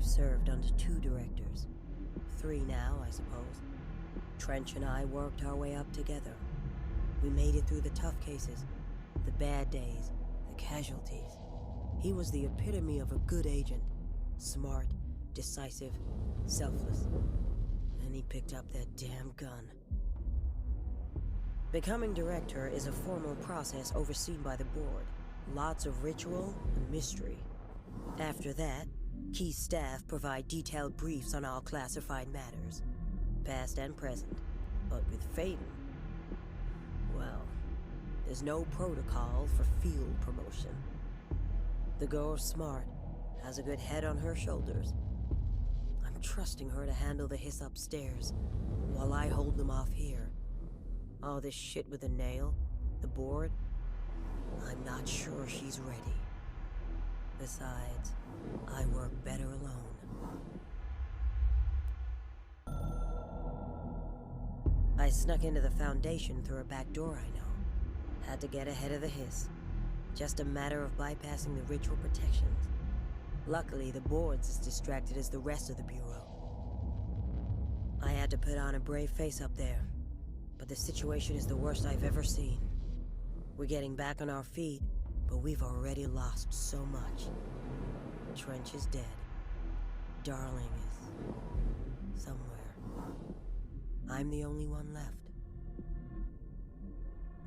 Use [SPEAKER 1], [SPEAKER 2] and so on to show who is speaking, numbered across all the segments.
[SPEAKER 1] I've served under 2 directors. 3 now, I suppose. Trench and I worked our way up together. We made it through the tough cases, the bad days, the casualties. He was the epitome of a good agent. Smart, decisive, selfless. And he picked up that damn gun. Becoming director is a formal process overseen by the board. Lots of ritual and mystery. After that, key staff provide detailed briefs on all classified matters, past and present. But with Faden, well, there's no protocol for field promotion. The girl's smart, has a good head on her shoulders. I'm trusting her to handle the hiss upstairs, while I hold them off here. All this shit with the nail, the board, I'm not sure she's ready. Besides, I work better alone. I snuck into the Foundation through a back door I know. Had to get ahead of the hiss. Just a matter of bypassing the ritual protections. Luckily, the board's as distracted as the rest of the Bureau. I had to put on a brave face up there, but the situation is the worst I've ever seen. We're getting back on our feet, but we've already lost so much. Trench is dead. Darling is somewhere. I'm the only one left.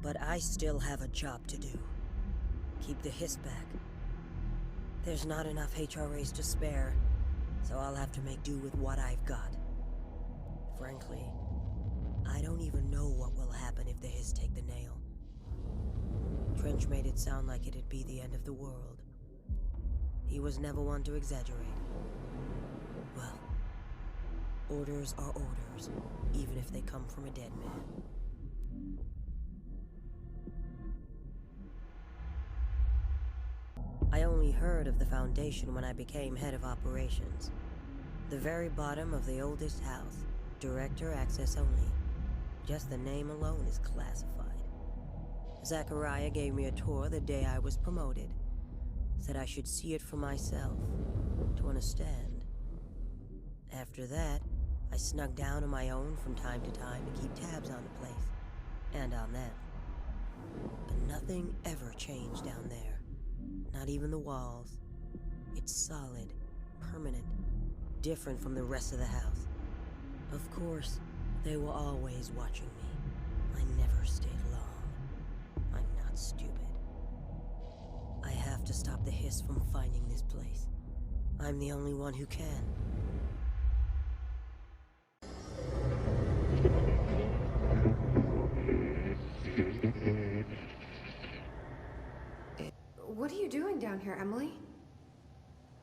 [SPEAKER 1] But I still have a job to do. Keep the hiss back. There's not enough HRAs to spare, so I'll have to make do with what I've got. Frankly, I don't even know what will happen if the hiss take the nail. Trench made it sound like it'd be the end of the world. He was never one to exaggerate. Well, orders are orders, even if they come from a dead man. I only heard of the Foundation when I became head of operations. The very bottom of the oldest house, director access only. Just the name alone is classified. Zachariah gave me a tour the day I was promoted. Said I should see it for myself, to understand. After that, I snuck down on my own from time to time to keep tabs on the place, and on them. But nothing ever changed down there. Not even the walls. It's solid, permanent, different from the rest of the house. Of course, they were always watching me. I never stayed long. I'm not stupid. I have to stop the hiss from finding this place. I'm the only one who can.
[SPEAKER 2] What are you doing down here, Emily?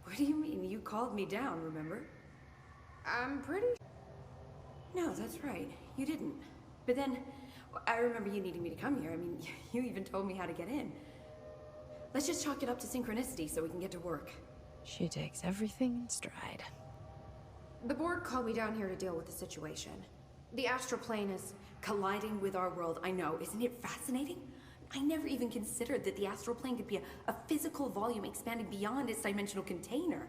[SPEAKER 3] What do you mean? You called me down, remember?
[SPEAKER 2] I'm pretty...
[SPEAKER 3] No, that's right. You didn't. But then, I remember you needing me to come here. I mean, you even told me how to get in. Let's just chalk it up to synchronicity so we can get to work.
[SPEAKER 4] She takes everything in stride.
[SPEAKER 2] The board called me down here to deal with the situation. The Astral Plane is...
[SPEAKER 3] Colliding with our world, I know. Isn't it fascinating? I never even considered that the Astral Plane could be a physical volume expanding beyond its dimensional container.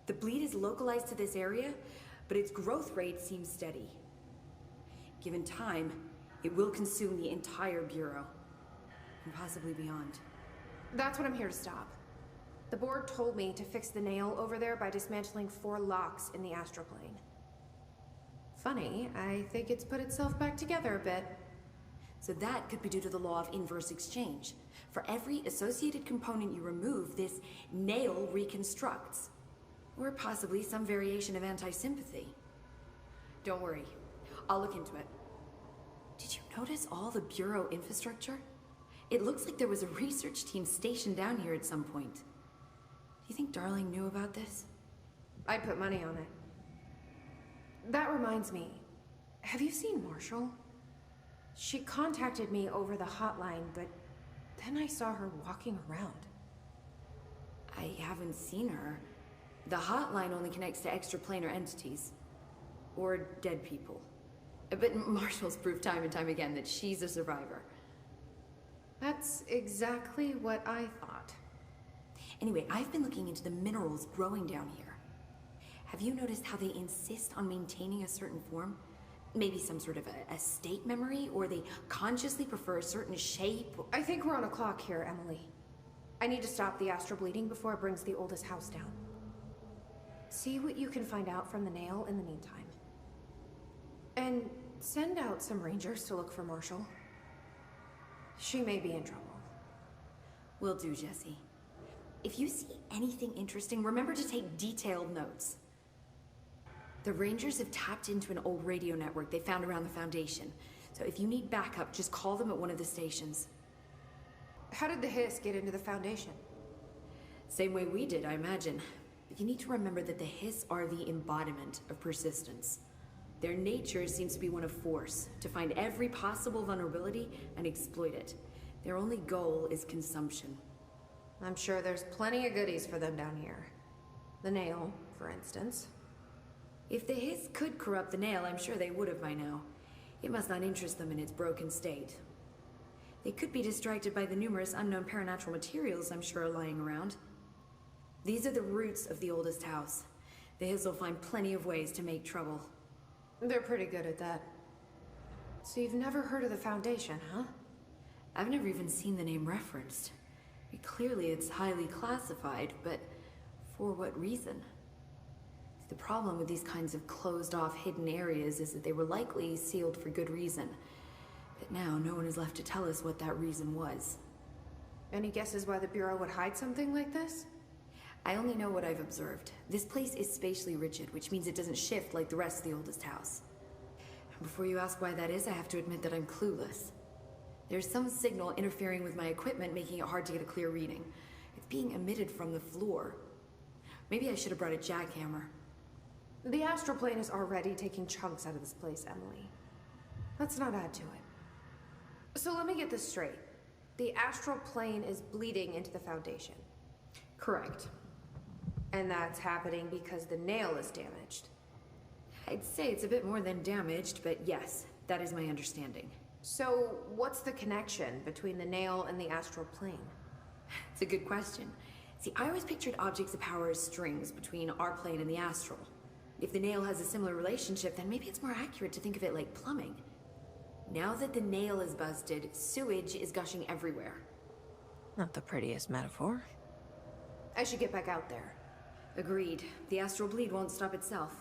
[SPEAKER 3] The bleed is localized to this area, but its growth rate seems steady. Given time, it will consume the entire Bureau, and possibly beyond.
[SPEAKER 2] That's what I'm here to stop. The board told me to fix the nail over there by dismantling 4 locks in the Astral Plane. Funny, I think it's put itself back together a bit.
[SPEAKER 3] So that could be due to the law of inverse exchange. For every associated component you remove, this nail reconstructs. Or possibly some variation of anti-sympathy. Don't worry, I'll look into it. Did you notice all the Bureau infrastructure? It looks like there was a research team stationed down here at some point. Do you think Darling knew about this?
[SPEAKER 2] I'd put money on it. That reminds me, have you seen Marshall? She contacted me over the hotline, but then I saw her walking around.
[SPEAKER 3] I haven't seen her. The hotline only connects to extraplanar entities. Or dead people. But Marshall's proved time and time again that she's a survivor.
[SPEAKER 2] That's exactly what I thought.
[SPEAKER 3] Anyway, I've been looking into the minerals growing down here. Have you noticed how they insist on maintaining a certain form? Maybe some sort of a state memory, or they consciously prefer a certain shape?
[SPEAKER 2] I think we're on a clock here, Emily. I need to stop the astral bleeding before it brings the oldest house down. See what you can find out from the nail in the meantime. And send out some rangers to look for Marshall. She may be in trouble.
[SPEAKER 3] Will do, Jesse. If you see anything interesting, remember to take detailed notes. The Rangers have tapped into an old radio network they found around the Foundation. So if you need backup, just call them at one of the stations.
[SPEAKER 2] How did the Hiss get into the Foundation?
[SPEAKER 3] Same way we did, I imagine. But you need to remember that the Hiss are the embodiment of persistence. Their nature seems to be one of force, to find every possible vulnerability and exploit it. Their only goal is consumption.
[SPEAKER 2] I'm sure there's plenty of goodies for them down here. The nail, for instance.
[SPEAKER 3] If the Hiss could corrupt the nail, I'm sure they would have by now. It must not interest them in its broken state. They could be distracted by the numerous unknown paranatural materials I'm sure are lying around. These are the roots of the oldest house. The Hiss will find plenty of ways to make trouble.
[SPEAKER 2] They're pretty good at that. So you've never heard of the Foundation, huh?
[SPEAKER 3] I've never even seen the name referenced. Clearly it's highly classified, but for what reason? The problem with these kinds of closed-off hidden areas is that they were likely sealed for good reason. But now no one is left to tell us what that reason was.
[SPEAKER 2] Any guesses why the Bureau would hide something like this?
[SPEAKER 3] I only know what I've observed. This place is spatially rigid, which means it doesn't shift like the rest of the oldest house. Before you ask why that is, I have to admit that I'm clueless. There's some signal interfering with my equipment, making it hard to get a clear reading. It's being emitted from the floor. Maybe I should have brought a jackhammer.
[SPEAKER 2] The Astral Plane is already taking chunks out of this place, Emily. Let's not add to it. So let me get this straight. The Astral Plane is bleeding into the Foundation.
[SPEAKER 3] Correct.
[SPEAKER 2] And that's happening because the nail is damaged.
[SPEAKER 3] I'd say it's a bit more than damaged, but yes, that is my understanding.
[SPEAKER 2] So what's the connection between the nail and the Astral Plane?
[SPEAKER 3] It's a good question. See, I always pictured objects of power as strings between our plane and the astral. If the nail has a similar relationship, then maybe it's more accurate to think of it like plumbing. Now that the nail is busted, sewage is gushing everywhere.
[SPEAKER 4] Not the prettiest metaphor.
[SPEAKER 2] I should get back out there.
[SPEAKER 3] Agreed. The astral bleed won't stop itself.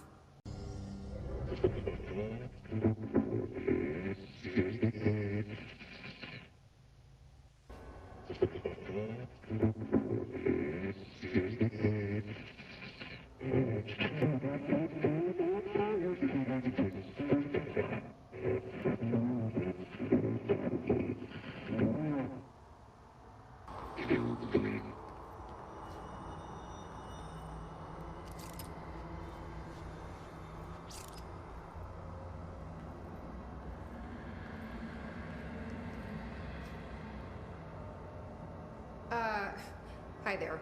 [SPEAKER 2] Hi there.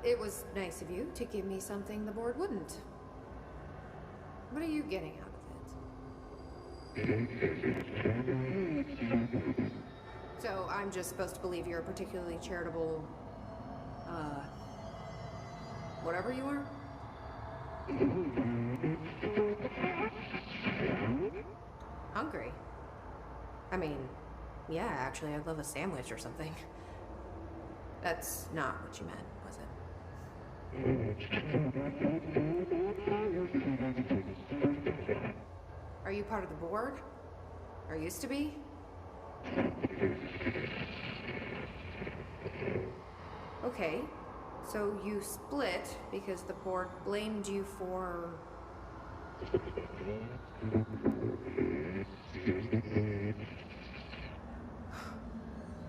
[SPEAKER 2] It was nice of you to give me something the board wouldn't. What are you getting out of it? So I'm just supposed to believe you're a particularly charitable, whatever you are? Hungry? I mean, yeah, actually, I'd love a sandwich or something. That's not what you meant, was it? Are you part of the board? Or used to be? Okay, so you split because the board blamed you for...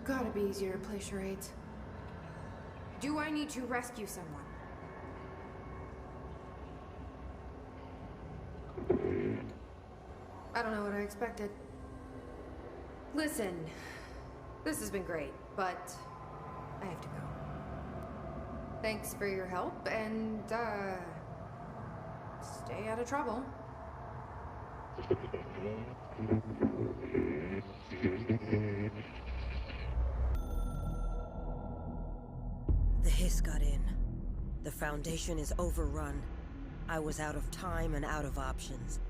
[SPEAKER 2] Gotta be easier to play charades. Do I need to rescue someone? I don't know what I expected. Listen, this has been great, but I have to go. Thanks for your help, and, stay out of trouble.
[SPEAKER 1] The Hiss got in. The Foundation is overrun. I was out of time and out of options.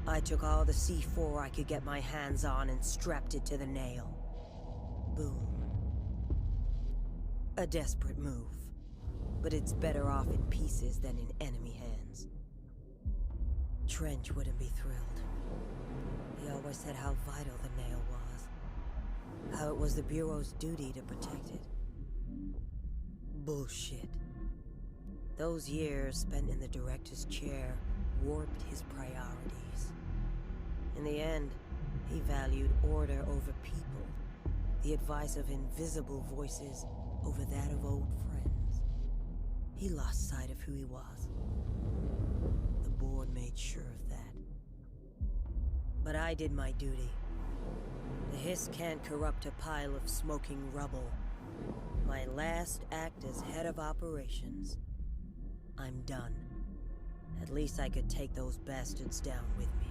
[SPEAKER 1] I took all the C4 I could get my hands on and strapped it to the nail. Boom. A desperate move, but it's better off in pieces than in enemy hands. Trench wouldn't be thrilled. He always said how vital the nail was. How it was the Bureau's duty to protect it. Bullshit. Those years spent in the director's chair warped his priorities. In the end, he valued order over people, the advice of invisible voices over that of old friends. He lost sight of who he was. The board made sure of that. But I did my duty. The hiss can't corrupt a pile of smoking rubble. My last act as head of operations. I'm done. At least I could take those bastards down with me.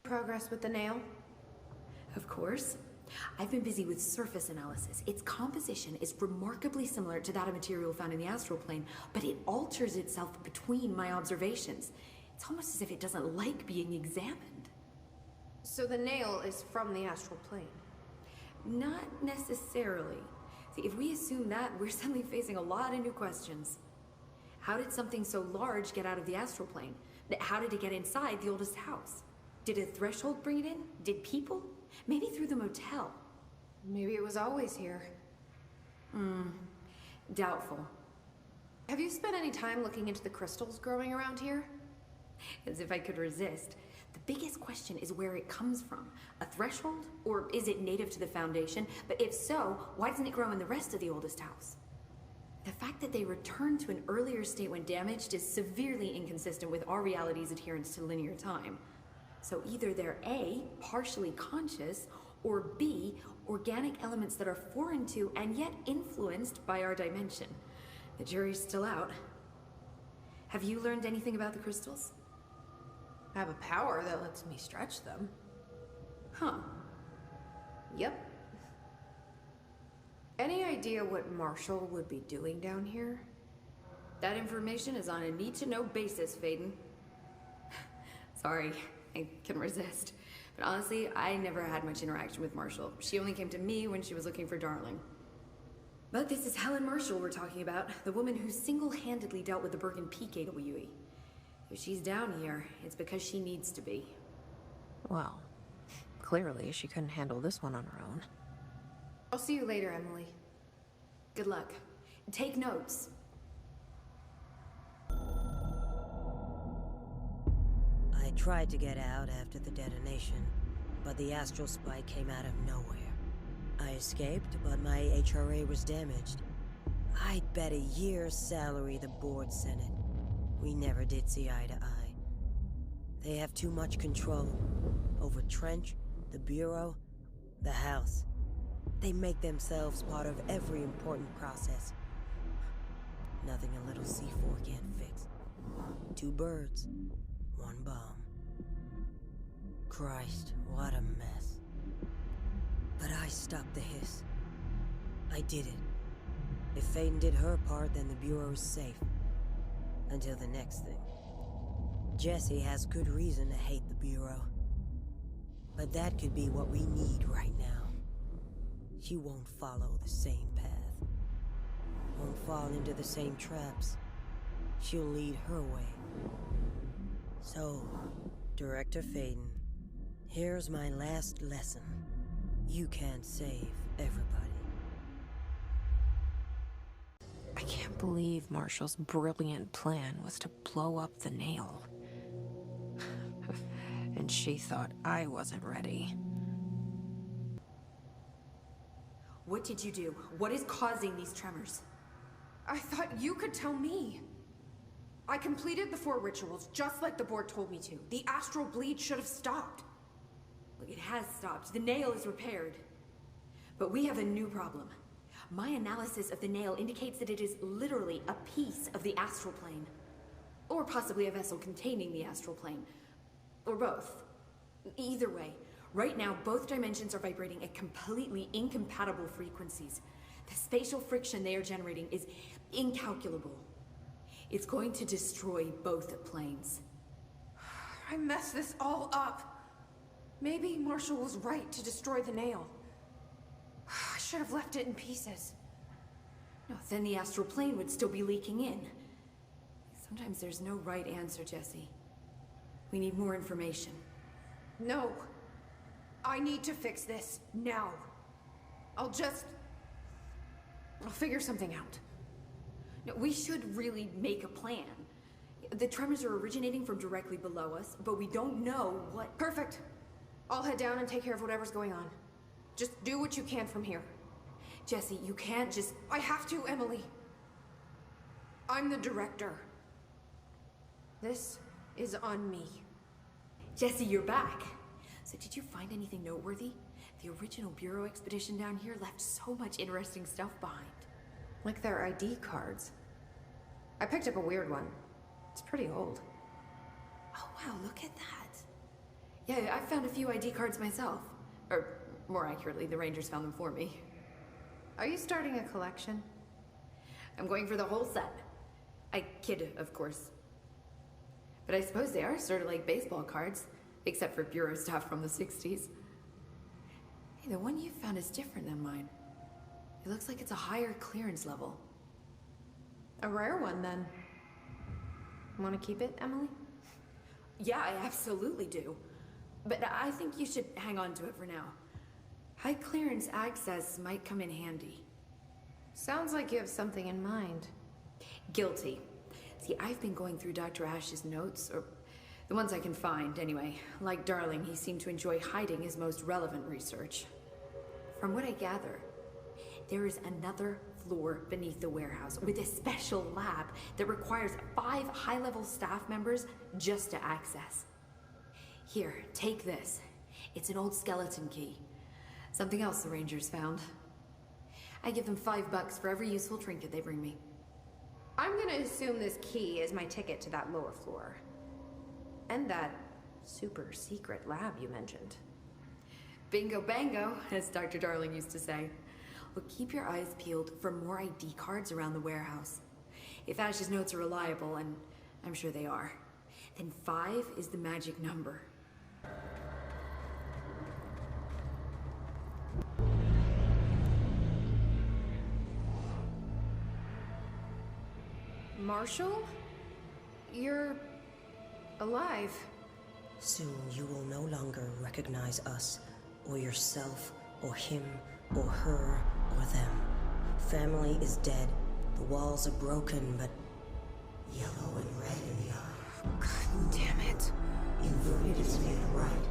[SPEAKER 2] Progress with the nail?
[SPEAKER 3] Of course. I've been busy with surface analysis. Its composition is remarkably similar to that of material found in the Astral Plane, but it alters itself between my observations. It's almost as if it doesn't like being examined.
[SPEAKER 2] So the nail is from the Astral Plane?
[SPEAKER 3] Not necessarily. See, if we assume that, we're suddenly facing a lot of new questions. How did something so large get out of the Astral Plane? How did it get inside the oldest house? Did a threshold bring it in? Did people? Maybe through the motel.
[SPEAKER 2] Maybe it was always here.
[SPEAKER 3] Doubtful.
[SPEAKER 2] Have you spent any time looking into the crystals growing around here?
[SPEAKER 3] As if I could resist. The biggest question is where it comes from. A threshold? Or is it native to the Foundation? But if so, why doesn't it grow in the rest of the oldest house? The fact that they returned to an earlier state when damaged is severely inconsistent with our reality's adherence to linear time. So either they're A, partially conscious, or B, organic elements that are foreign to and yet influenced by our dimension. The jury's still out. Have you learned anything about the crystals?
[SPEAKER 2] I have a power that lets me stretch them.
[SPEAKER 3] Huh.
[SPEAKER 2] Yep. Any idea what Marshall would be doing down here?
[SPEAKER 3] That information is on a need-to-know basis, Faden. Sorry. I couldn't resist. But honestly, I never had much interaction with Marshall. She only came to me when she was looking for Darling. But this is Helen Marshall we're talking about, the woman who single-handedly dealt with the Bergen Peak AWE. If she's down here, it's because she needs to be.
[SPEAKER 4] Well, clearly she couldn't handle this one on her own.
[SPEAKER 2] I'll see you later, Emily.
[SPEAKER 3] Good luck. Take notes.
[SPEAKER 1] I tried to get out after the detonation, but the astral spike came out of nowhere. I escaped, but my HRA was damaged. I'd bet a year's salary the board sent it. We never did see eye to eye. They have too much control over Trench, the Bureau, the House. They make themselves part of every important process. Nothing a little C4 can't fix. 2 birds, 1 bomb. Christ, what a mess. But I stopped the hiss. I did it. If Faden did her part, then the Bureau's safe. Until the next thing. Jessie has good reason to hate the Bureau. But that could be what we need right now. She won't follow the same path. Won't fall into the same traps. She'll lead her way. So, Director Faden, here's my last lesson. You can't save everybody.
[SPEAKER 4] I can't believe Marshall's brilliant plan was to blow up the nail. And she thought I wasn't ready.
[SPEAKER 3] What did you do? What is causing these tremors?
[SPEAKER 2] I thought you could tell me. I completed the 4 rituals just like the board told me to. The astral bleed should have stopped.
[SPEAKER 3] Look, it has stopped. The nail is repaired. But we have a new problem. My analysis of the nail indicates that it is literally a piece of the astral plane. Or possibly a vessel containing the astral plane. Or both. Either way, right now both dimensions are vibrating at completely incompatible frequencies. The spatial friction they are generating is incalculable. It's going to destroy both planes.
[SPEAKER 2] I messed this all up. Maybe Marshall was right to destroy the nail. I should have left it in pieces.
[SPEAKER 3] No, then the astral plane would still be leaking in. Sometimes there's no right answer, Jesse. We need more information.
[SPEAKER 2] No. I need to fix this now. I'll figure something out.
[SPEAKER 3] No, we should really make a plan. The tremors are originating from directly below us, but we don't know what...
[SPEAKER 2] Perfect. I'll head down and take care of whatever's going on. Just do what you can from here.
[SPEAKER 3] Jesse, you can't just...
[SPEAKER 2] I have to, Emily. I'm the director. This is on me.
[SPEAKER 3] Jesse, you're back. So did you find anything noteworthy? The original Bureau expedition down here left so much interesting stuff behind.
[SPEAKER 2] Like their ID cards. I picked up a weird one. It's pretty old.
[SPEAKER 3] Oh wow, look at that. Yeah, I found a few ID cards myself. Or, more accurately, the Rangers found them for me.
[SPEAKER 2] Are you starting a collection?
[SPEAKER 3] I'm going for the whole set. I kid, of course. But I suppose they are sort of like baseball cards, except for Bureau stuff from the 60s. Hey, the one you found is different than mine. It looks like it's a higher clearance level.
[SPEAKER 2] A rare one, then. Want to keep it, Emily?
[SPEAKER 3] Yeah, I absolutely do. But I think you should hang on to it for now. High clearance access might come in handy.
[SPEAKER 2] Sounds like you have something in mind.
[SPEAKER 3] Guilty. See, I've been going through Dr. Ash's notes, or the ones I can find, anyway. Like Darling, he seemed to enjoy hiding his most relevant research. From what I gather, there is another floor beneath the warehouse with a special lab that requires 5 high-level staff members just to access. Here, take this. It's an old skeleton key. Something else the Rangers found. I give them $5 for every useful trinket they bring me.
[SPEAKER 2] I'm gonna assume this key is my ticket to that lower floor. And that super secret lab you mentioned.
[SPEAKER 3] Bingo bango, as Dr. Darling used to say. Well, keep your eyes peeled for more ID cards around the warehouse. If Ash's notes are reliable, and I'm sure they are, then 5 is the magic number.
[SPEAKER 2] Marshall? You're... alive.
[SPEAKER 1] Soon you will no longer recognize us, or yourself, or him, or her, or them. Family is dead. The walls are broken, but yellow and red in the eye.
[SPEAKER 2] God damn it.
[SPEAKER 1] Inverted is made right.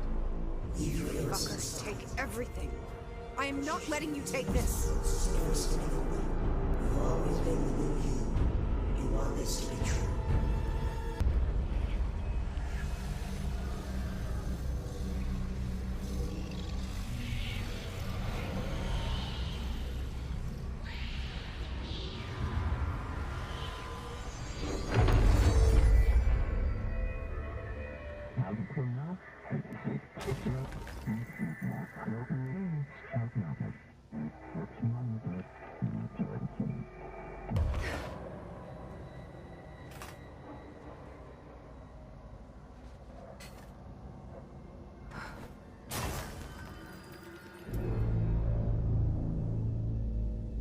[SPEAKER 1] Leave your innocence.
[SPEAKER 2] Fuckers, take everything. I am not letting you take this.
[SPEAKER 1] You've always been the new you. You want this to be true.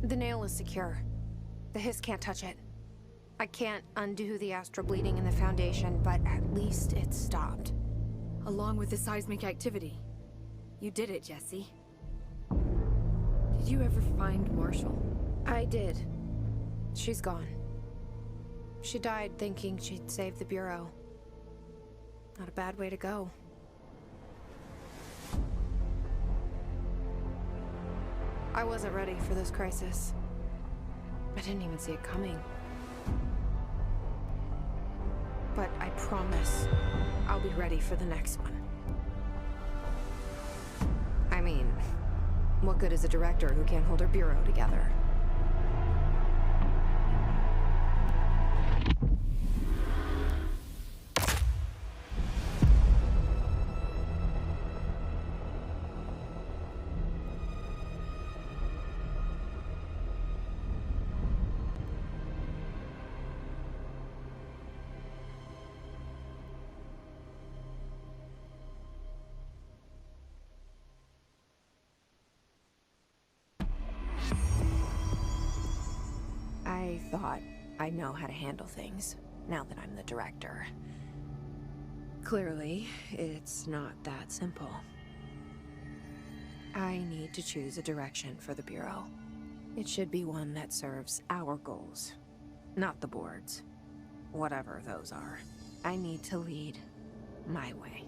[SPEAKER 2] The nail is secure. The hiss can't touch it. I can't undo the astral bleeding in the Foundation, but at least it's stopped.
[SPEAKER 3] Along with the seismic activity. You did it, Jesse. Did you ever find Marshall?
[SPEAKER 2] I did. She's gone. She died thinking she'd save the Bureau. Not a bad way to go. I wasn't ready for this crisis. I didn't even see it coming. But I promise I'll be ready for the next one. I mean, what good is a director who can't hold her bureau together?
[SPEAKER 4] I thought I know how to handle things, now that I'm the director. Clearly, it's not that simple. I need to choose a direction for the Bureau. It should be one that serves our goals, not the board's. Whatever those are. I need to lead my way.